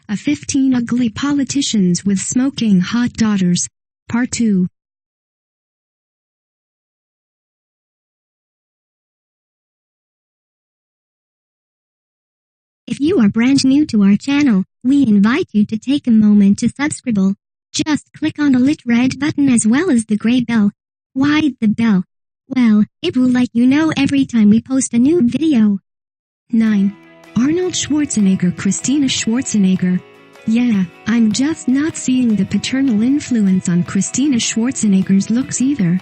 A 15 Ugly Politicians with Smoking Hot Daughters, Part 2. If you are brand new to our channel, we invite you to take a moment to subscribe. Just click on the lit red button as well as the gray bell. Why the bell? Well, it will let you know every time we post a new video. 9. Arnold Schwarzenegger, Christina Schwarzenegger. Yeah, I'm just not seeing the paternal influence on Christina Schwarzenegger's looks either.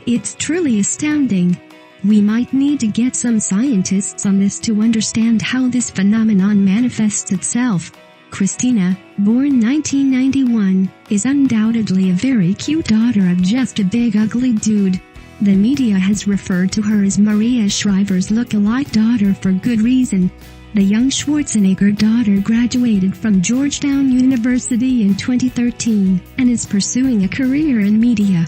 It's truly astounding. We might need to get some scientists on this to understand how this phenomenon manifests itself. Christina, born 1991, is undoubtedly a very cute daughter of just a big ugly dude. The media has referred to her as Maria Shriver's look-alike daughter for good reason. The young Schwarzenegger daughter graduated from Georgetown University in 2013 and is pursuing a career in media.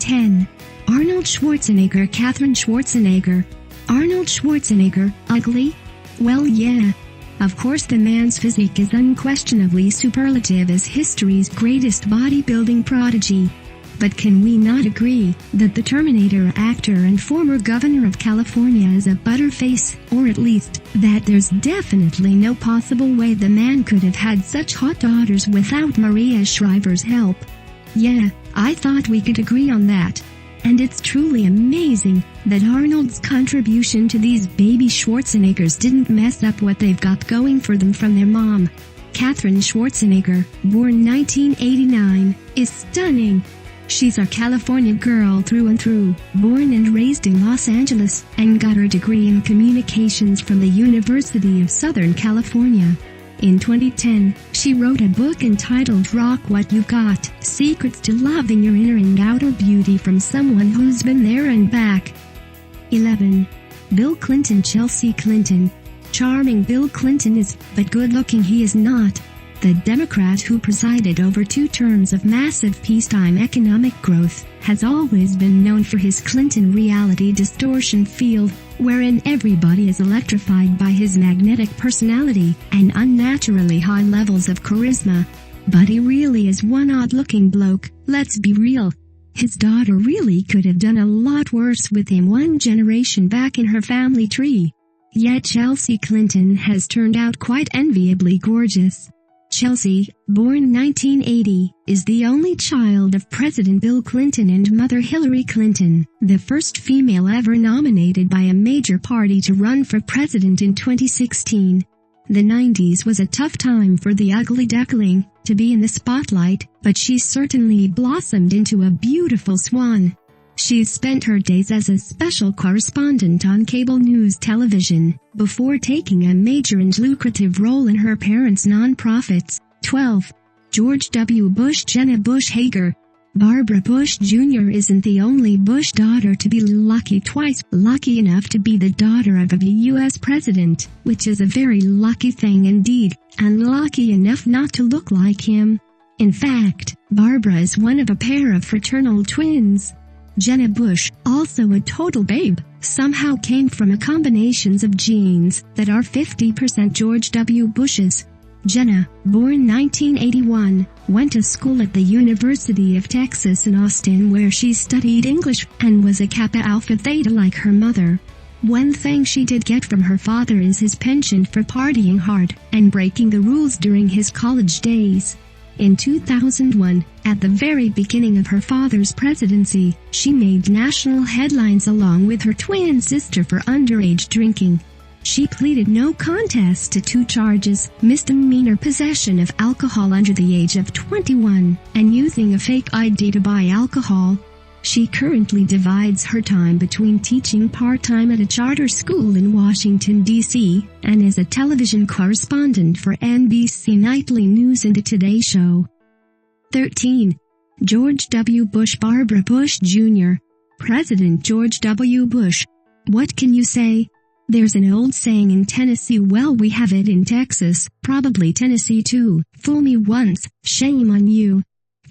10. Arnold Schwarzenegger, Katherine Schwarzenegger. Arnold Schwarzenegger, ugly? Well, yeah. Of course, the man's physique is unquestionably superlative as history's greatest bodybuilding prodigy. But can we not agree that the Terminator actor and former governor of California is a butterface, or at least, that there's definitely no possible way the man could have had such hot daughters without Maria Shriver's help? Yeah, I thought we could agree on that. And it's truly amazing that Arnold's contribution to these baby Schwarzeneggers didn't mess up what they've got going for them from their mom. Katherine Schwarzenegger, born 1989, is stunning. She's a California girl through and through, born and raised in Los Angeles, and got her degree in communications from the University of Southern California. In 2010, she wrote a book entitled Rock What You Got, Secrets to Loving Your Inner and Outer Beauty from Someone Who's Been There and Back. 11. Bill Clinton, Chelsea Clinton. Charming Bill Clinton is, but good-looking he is not. The Democrat who presided over 2 terms of massive peacetime economic growth has always been known for his Clinton reality distortion field, wherein everybody is electrified by his magnetic personality and unnaturally high levels of charisma. But he really is one odd-looking bloke, let's be real. His daughter really could have done a lot worse with him one generation back in her family tree. Yet Chelsea Clinton has turned out quite enviably gorgeous. Chelsea, born 1980, is the only child of President Bill Clinton and Mother Hillary Clinton, the first female ever nominated by a major party to run for president in 2016. The 90s was a tough time for the ugly duckling to be in the spotlight, but she certainly blossomed into a beautiful swan. She's spent her days as a special correspondent on cable news television, before taking a major and lucrative role in her parents' nonprofits. 12. George W. Bush, Jenna Bush Hager. Barbara Bush Jr. isn't the only Bush daughter to be lucky twice, lucky enough to be the daughter of a U.S. president, which is a very lucky thing indeed, and lucky enough not to look like him. In fact, Barbara is one of a pair of fraternal twins. Jenna Bush, also a total babe, somehow came from a combinations of genes that are 50% George W. Bush's. Jenna, born 1981, went to school at the University of Texas in Austin where she studied English and was a Kappa Alpha Theta like her mother. One thing she did get from her father is his penchant for partying hard and breaking the rules during his college days. In 2001, at the very beginning of her father's presidency, she made national headlines along with her twin sister for underage drinking. She pleaded no contest to 2 charges, misdemeanor possession of alcohol under the age of 21, and using a fake ID to buy alcohol. She currently divides her time between teaching part-time at a charter school in Washington, D.C., and is a television correspondent for NBC Nightly News and The Today Show. 13. George W. Bush, Barbara Bush Jr. President George W. Bush. What can you say? There's an old saying in Tennessee, well, we have it in Texas, probably Tennessee too, fool me once, shame on you.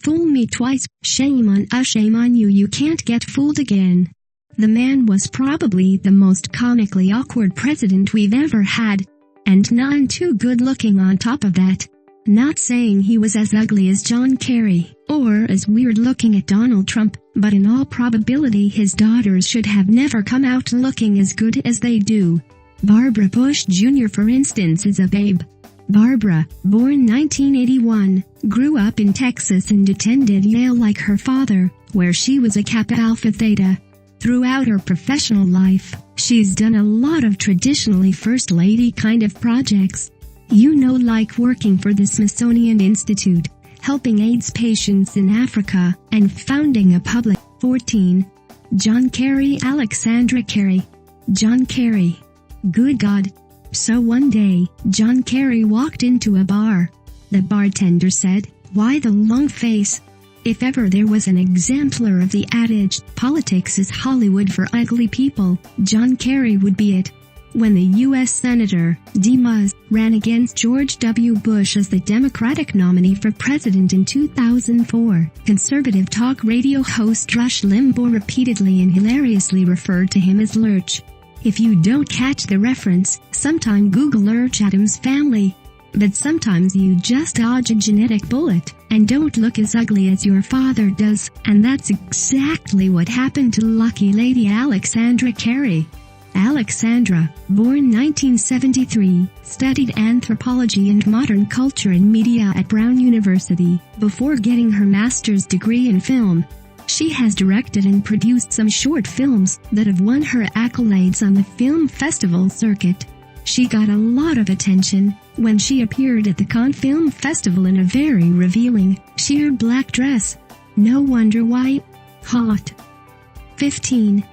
Fool me twice, shame on you, you can't get fooled again. The man was probably the most comically awkward president we've ever had. And none too good looking on top of that. Not saying he was as ugly as John Kerry, or as weird looking as Donald Trump, but in all probability his daughters should have never come out looking as good as they do. Barbara Bush Jr. for instance is a babe. Barbara, born 1981, grew up in Texas and attended Yale like her father, where she was a Kappa Alpha Theta. Throughout her professional life, she's done a lot of traditionally First Lady kind of projects. Like working for the Smithsonian Institute, helping AIDS patients in Africa, and founding a public. 14. John Kerry. Alexandra Kerry. John Kerry. Good God. So one day, John Kerry walked into a bar. The bartender said, "Why the long face?" If ever there was an exemplar of the adage, politics is Hollywood for ugly people, John Kerry would be it. When the U.S. Senator, D-Muz, ran against George W. Bush as the Democratic nominee for president in 2004, conservative talk radio host Rush Limbaugh repeatedly and hilariously referred to him as Lurch. If you don't catch the reference, sometime Google Lurch Addams Family. But sometimes you just dodge a genetic bullet, and don't look as ugly as your father does, and that's exactly what happened to lucky lady Alexandra Kerry. Alexandra, born 1973, studied anthropology and modern culture and media at Brown University, before getting her master's degree in film. She has directed and produced some short films that have won her accolades on the film festival circuit. She got a lot of attention when she appeared at the Cannes Film Festival in a very revealing, sheer black dress. No wonder why. Hot. 15.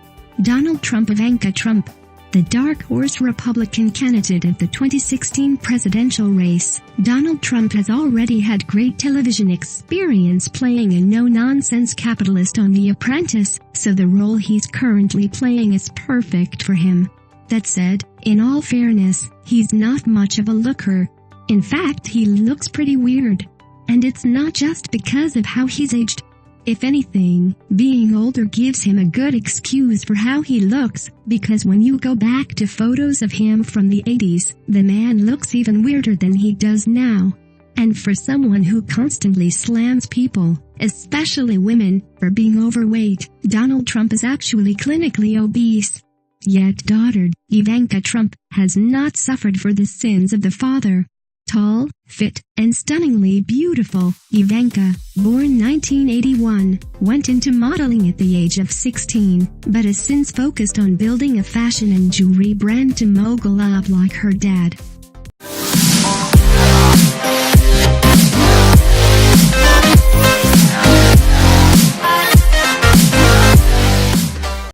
Donald Trump. Ivanka Trump, the dark horse Republican candidate of the 2016 presidential race. Donald Trump has already had great television experience playing a no-nonsense capitalist on The Apprentice, so the role he's currently playing is perfect for him. That said, in all fairness, he's not much of a looker. In fact, he looks pretty weird. And it's not just because of how he's aged. If anything, being older gives him a good excuse for how he looks, because when you go back to photos of him from the 80s, the man looks even weirder than he does now. And for someone who constantly slams people, especially women, for being overweight, Donald Trump is actually clinically obese. Yet daughter, Ivanka Trump, has not suffered for the sins of the father. Tall, fit, and stunningly beautiful, Ivanka, born 1981, went into modeling at the age of 16, but has since focused on building a fashion and jewelry brand to mogul up like her dad.